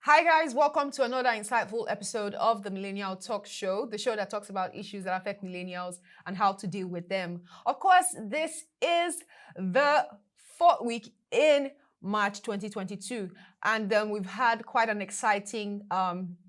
Hi, guys. Welcome to another insightful episode of the Millennial Talk show, the show that talks about issues that affect millennials and how to deal with them. Of course, this is the fourth week in March 2022, and we've had quite an exciting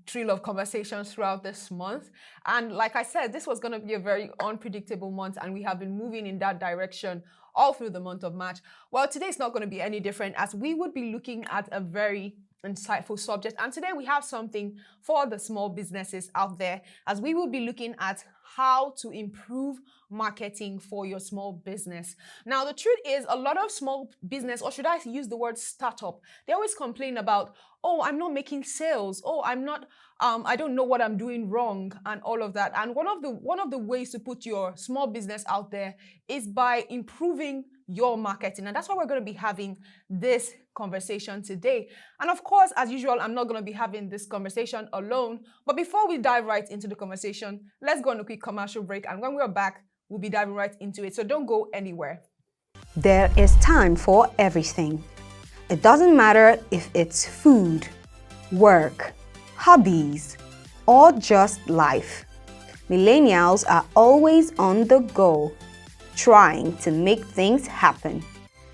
trail of conversations throughout this month. And like I said, this was going to be a very unpredictable month, and we have been moving in that direction all through the month of March. Well, today is not going to be any different, as we would be looking at a very insightful subject. And today we have something for the small businesses out there, as we will be looking at how to improve marketing for your small business. Now, the truth is, a lot of small business, or should I use the word startup, they always complain about, oh, I'm not making sales. Oh, I'm not, I don't know what I'm doing wrong, and all of that. And one of the ways to put your small business out there is by improving your marketing. And that's why we're going to be having this conversation today. And of course, as usual, I'm not going to be having this conversation alone. But before we dive right into the conversation, let's go on a quick commercial break. And when we're back, we'll be diving right into it. So don't go anywhere. There is time for everything. It doesn't matter if it's food, work, hobbies, or just life. Millennials are always on the go, trying to make things happen.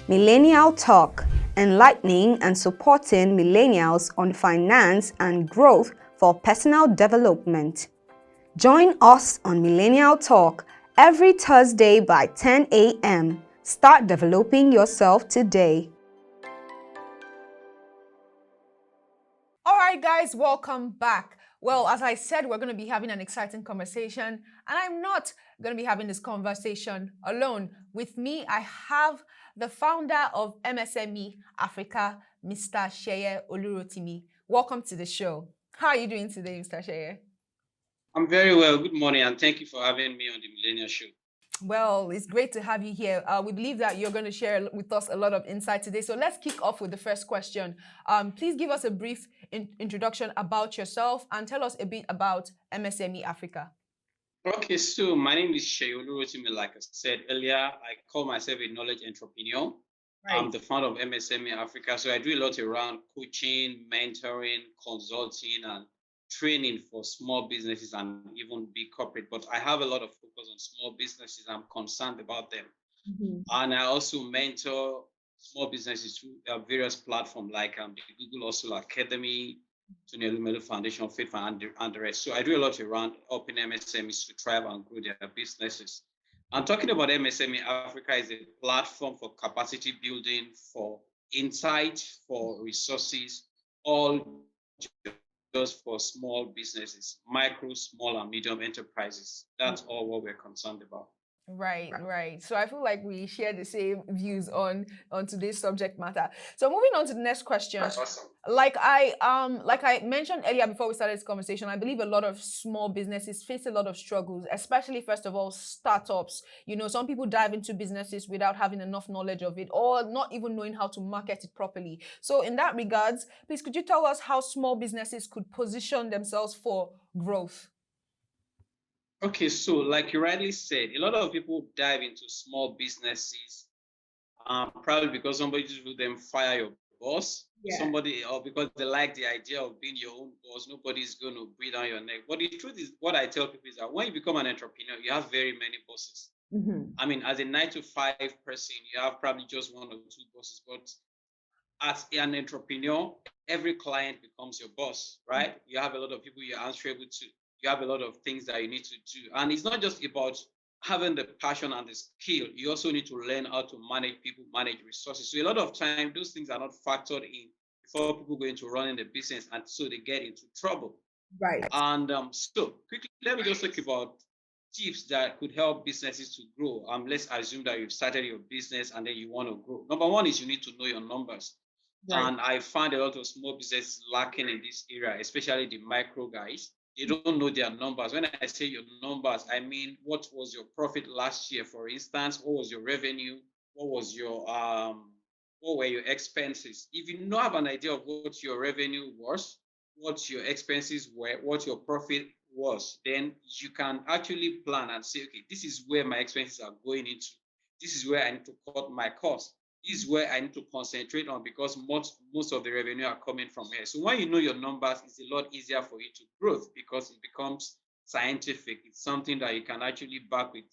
Millennial Talk, enlightening and supporting millennials on finance and growth for personal development. Join us on Millennial Talk every Thursday by 10 a.m. Start developing yourself today. All right, guys, welcome back. Well, as I said, we're going to be having an exciting conversation, and I'm not going to be having this conversation alone. With me, I have the founder of MSME Africa, Mr. Seye Olurotimi. Welcome to the show. How are you doing today, Mr. Seye? I'm very well. Good morning, and thank you for having me on the Millennial Show. Well, it's great to have you here. We believe that you're going to share with us a lot of insight today. So let's kick off with the first question. Please give us a brief introduction about yourself and tell us a bit about MSME Africa. Okay, so my name is Seye Olurotimi. Like I said earlier, I call myself a knowledge entrepreneur. Right. I'm the founder of MSME Africa. So I do a lot around coaching, mentoring, consulting, and training for small businesses and even big corporate. But I have a lot of focus on small businesses. I'm concerned about them. And I also mentor small businesses through various platforms like the Google Hustle Academy, Tony Elumelu Foundation, Faith and the rest. So I do a lot around helping MSMEs to thrive and grow their businesses. I'm talking about MSME Africa is a platform for capacity building, for insight, for resources, all just for small businesses, micro, small, and medium enterprises. That's all what we're concerned about. Right. So I feel like we share the same views on today's subject matter. So moving on to the next question. That's awesome. Like I mentioned earlier before we started this conversation, I believe a lot of small businesses face a lot of struggles, especially first of all startups. You know, some people dive into businesses without having enough knowledge of it or not even knowing how to market it properly. So in that regards, please could you tell us how small businesses could position themselves for growth? Okay, so like you rightly said, a lot of people dive into small businesses, probably because somebody told them fire your boss, somebody, or because they like the idea of being your own boss. Nobody's going to breathe on your neck. But the truth is, what I tell people is that when you become an entrepreneur, you have very many bosses. I mean, as a 9 to 5 person, you have probably just one or two bosses. But as an entrepreneur, every client becomes your boss, right? You have a lot of people you're answerable to. You have a lot of things that you need to do. And it's not just about having the passion and the skill. You also need to learn how to manage people, manage resources. So a lot of time, those things are not factored in before people go into running the business, and so they get into trouble. Right. And so quickly, let me just talk about tips that could help businesses to grow. Let's assume that you've started your business and then you want to grow. Number one is you need to know your numbers. Right. And I find a lot of small businesses lacking in this area, especially the micro guys. They don't know their numbers. When I say your numbers, I mean, what was your profit last year, for instance? What was your revenue? What was your what were your expenses? If you don't have an idea of what your revenue was, what your expenses were, what your profit was, then you can actually plan and say, okay, this is where my expenses are going into. This is where I need to cut my costs. This is where I need to concentrate on because most of the revenue are coming from here. So when you know your numbers, it's a lot easier for you to grow because it becomes scientific. It's something that you can actually back with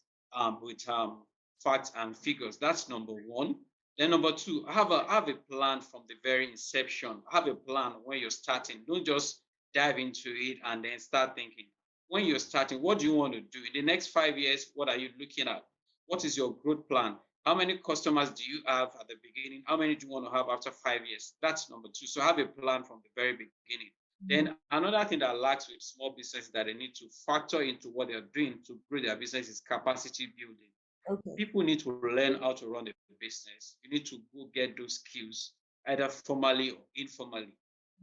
facts and figures. That's number one. Then number two, have a plan from the very inception. Have a plan when you're starting. Don't just dive into it and then start thinking. When you're starting, what do you want to do in the next 5 years? What are you looking at? What is your growth plan? How many customers do you have at the beginning? How many do you want to have after 5 years? That's number two. So have a plan from the very beginning. Then another thing that lacks with small businesses that they need to factor into what they're doing to grow their business is capacity building. Okay. People need to learn how to run a business. You need to go get those skills, either formally or informally.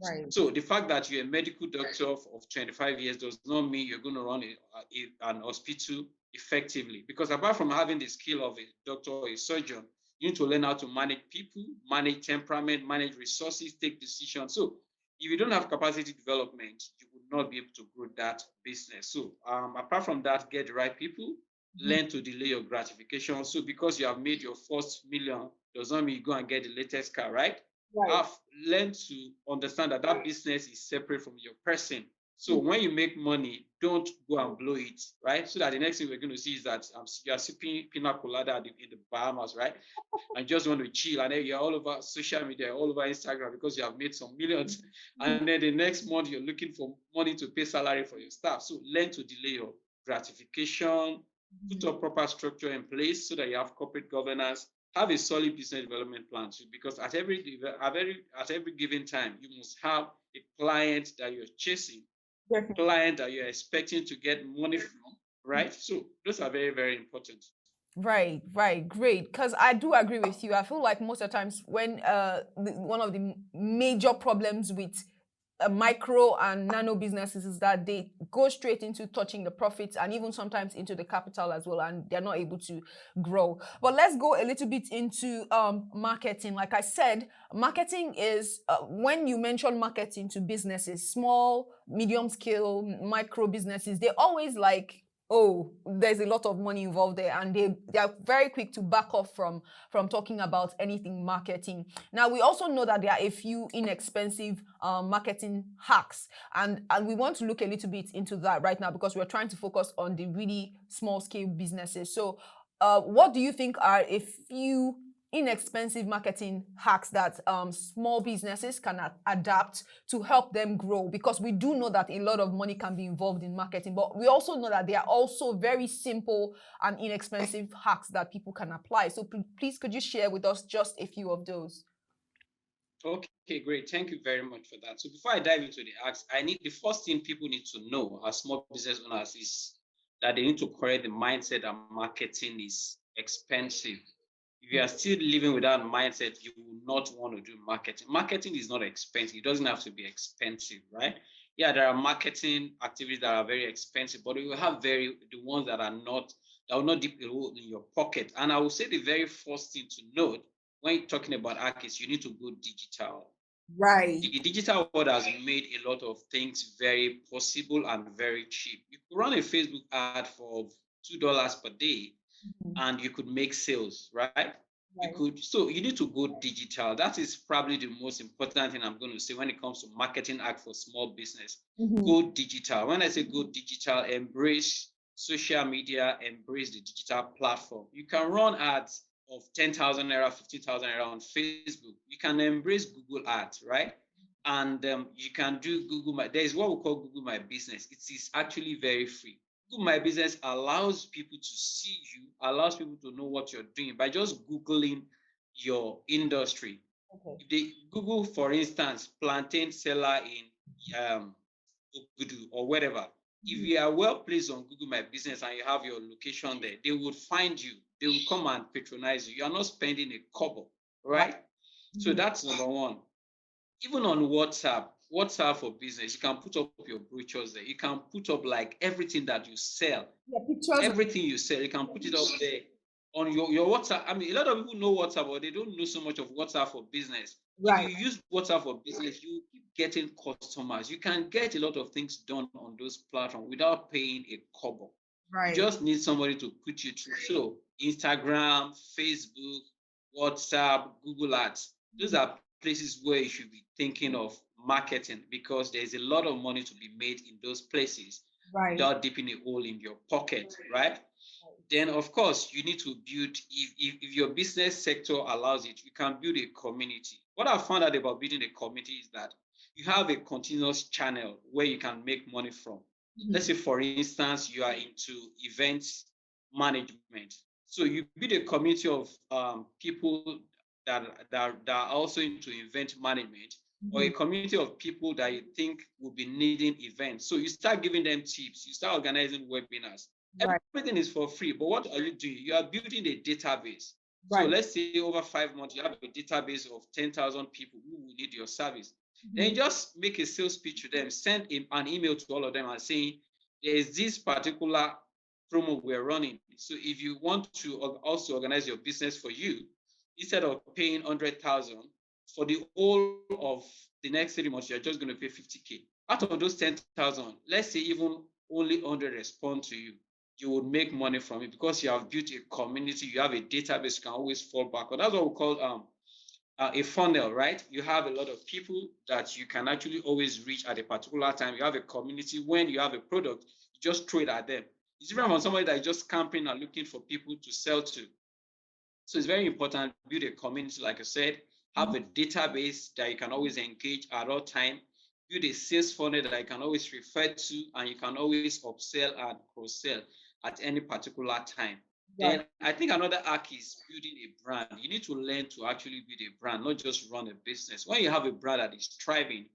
Right. So the fact that you're a medical doctor of 25 years does not mean you're going to run an hospital effectively. Because apart from having the skill of a doctor or a surgeon, you need to learn how to manage people, manage temperament, manage resources, take decisions. So if you don't have capacity development, you would not be able to grow that business. So apart from that, get the right people, learn to delay your gratification. So because you have made your first million, does not mean you go and get the latest car, right? Have learned to understand that that business is separate from your person. So when you make money, don't go and blow it, right? So that the next thing we're going to see is that you are sipping pina colada in the Bahamas, right? And just want to chill, and then you're all over social media, all over Instagram because you have made some millions. And then the next month you're looking for money to pay salary for your staff. So learn to delay your gratification, put a proper structure in place so that you have corporate governance. Have a solid business development plan too, because at every given time, you must have a client that you're chasing, client that you're expecting to get money from, right? So those are very, very important. Right, great. Because I do agree with you. I feel like most of the times when one of the major problems with micro and nano businesses is that they go straight into touching the profits and even sometimes into the capital as well, and they're not able to grow. But let's go a little bit into marketing. Like I said, marketing is when you mention marketing to businesses, small, medium scale, micro businesses, they always like, oh, there's a lot of money involved there, and they are very quick to back off from talking about anything marketing. Now, we also know that there are a few inexpensive marketing hacks, and we want to look a little bit into that right now because we're trying to focus on the really small scale businesses. So what do you think are a few inexpensive marketing hacks that small businesses can adapt to help them grow? Because we do know that a lot of money can be involved in marketing, but we also know that there are also very simple and inexpensive hacks that people can apply. So please, could you share with us just a few of those? Okay, great. Thank you very much for that. So before I dive into the hacks, the first thing people need to know as small business owners is that they need to correct the mindset that marketing is expensive. If you are still living with that mindset, you will not want to do marketing. Marketing is not expensive. It doesn't have to be expensive, right? Yeah, there are marketing activities that are very expensive, but you will have the ones that will not dip a hole in your pocket. And I will say the very first thing to note when you're talking about hack is you need to go digital. Right. The digital world has made a lot of things very possible and very cheap. You could run a Facebook ad for $2 per day, and you could make sales, right? So you need to go digital. That is probably the most important thing I'm going to say when it comes to marketing hack for small business. Go digital. When I say go digital, embrace social media, embrace the digital platform. You can run ads of 10,000 naira, 50,000 naira on Facebook. You can embrace Google Ads, right? And you can do there is what we call Google My Business. It is actually very free. Google My Business allows people to see you, allows people to know what you're doing by just Googling your industry. If they Google, for instance, plantain seller in Ogudu or whatever, if you are well placed on Google My Business and you have your location there, they would find you. They will come and patronize you. You are not spending a kobo, right? So that's number one. Even on WhatsApp for business, you can put up your brochures there. You can put up like everything that you sell. Everything you sell, you can put it up there on your WhatsApp. I mean, a lot of people know WhatsApp, but they don't know so much of WhatsApp for business. If you use WhatsApp for business, you keep getting customers. You can get a lot of things done on those platforms without paying a kobo. You just need somebody to put you through. So Instagram, Facebook, WhatsApp, Google Ads. Those are places where you should be thinking of marketing, because there's a lot of money to be made in those places without dipping a hole in your pocket, right? Then, of course, you need to build, if your business sector allows it, you can build a community. What I found out about building a community is that you have a continuous channel where you can make money from. Let's say, for instance, you are into event management. So you build a community of people that are also into event management, or a community of people that you think will be needing events. So you start giving them tips, you start organizing webinars. Everything is for free, but what are you doing? You are building a database. So let's say over 5 months, you have a database of 10,000 people who will need your service. Then you just make a sales pitch to them, send an email to all of them and saying, there is this particular promo we're running. So if you want to also organize your business for you, instead of paying 100,000 for the whole of the next 3 months, you're just going to pay 50K. Out of those 10,000, let's say even only 100 respond to you, you would make money from it because you have built a community, you have a database you can always fall back on. That's what we call a funnel, right? You have a lot of people that you can actually always reach at a particular time. You have a community. When you have a product, you just throw it at them. It's different from somebody that is just camping and looking for people to sell to. So it's very important to build a community, like I said, have a database that you can always engage at all time, build a sales funnel that you can always refer to, and you can always upsell and cross-sell at any particular time. Then I think another hack is building a brand. You need to learn to actually build a brand, not just run a business. When you have a brand that is thriving,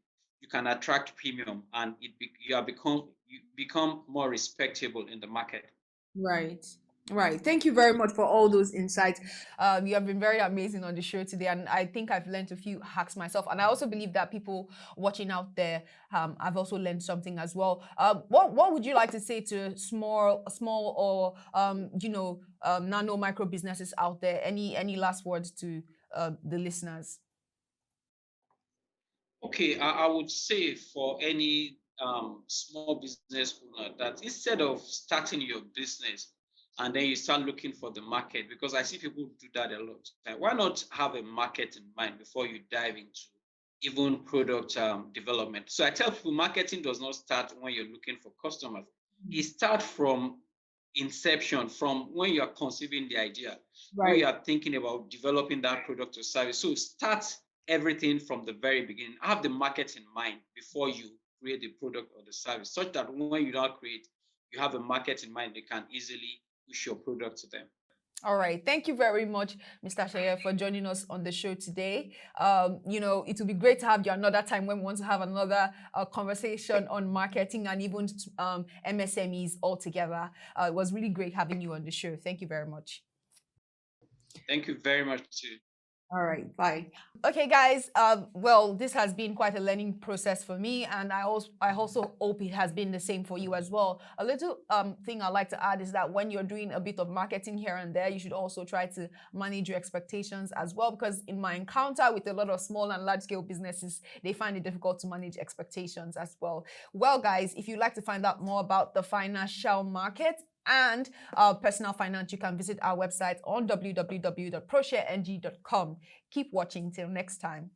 you can attract premium, and you become more respectable in the market. Right. Thank you very much for all those insights. You have been very amazing on the show today, and I think I've learned a few hacks myself. And I also believe that people watching out there, I've also learned something as well. What would you like to say to small or nano micro businesses out there? Any last words to the listeners? Okay, I would say for any small business owner that instead of starting your business and then you start looking for the market, because I see people do that a lot. Why not have a market in mind before you dive into even product development? So I tell people marketing does not start when you're looking for customers. It starts from inception, from when you are conceiving the idea, when you are thinking about developing that product or service. So start everything from the very beginning. Have the market in mind before you create the product or the service, such that when you don't create, you have a market in mind, they can easily push your product to them. All right. Thank you very much, Mr. Seye, for joining us on the show today. It would be great to have you another time when we want to have another conversation on marketing and even MSMEs altogether. It was really great having you on the show. Thank you very much. Thank you very much, too. All right, bye. Okay, guys. Well, this has been quite a learning process for me, and I also hope it has been the same for you as well. A little thing I'd like to add is that when you're doing a bit of marketing here and there, you should also try to manage your expectations as well, because in my encounter with a lot of small and large scale businesses, they find it difficult to manage expectations as well. Well, guys, if you'd like to find out more about the financial market and personal finance, you can visit our website on www.proshareng.com. Keep watching till next time.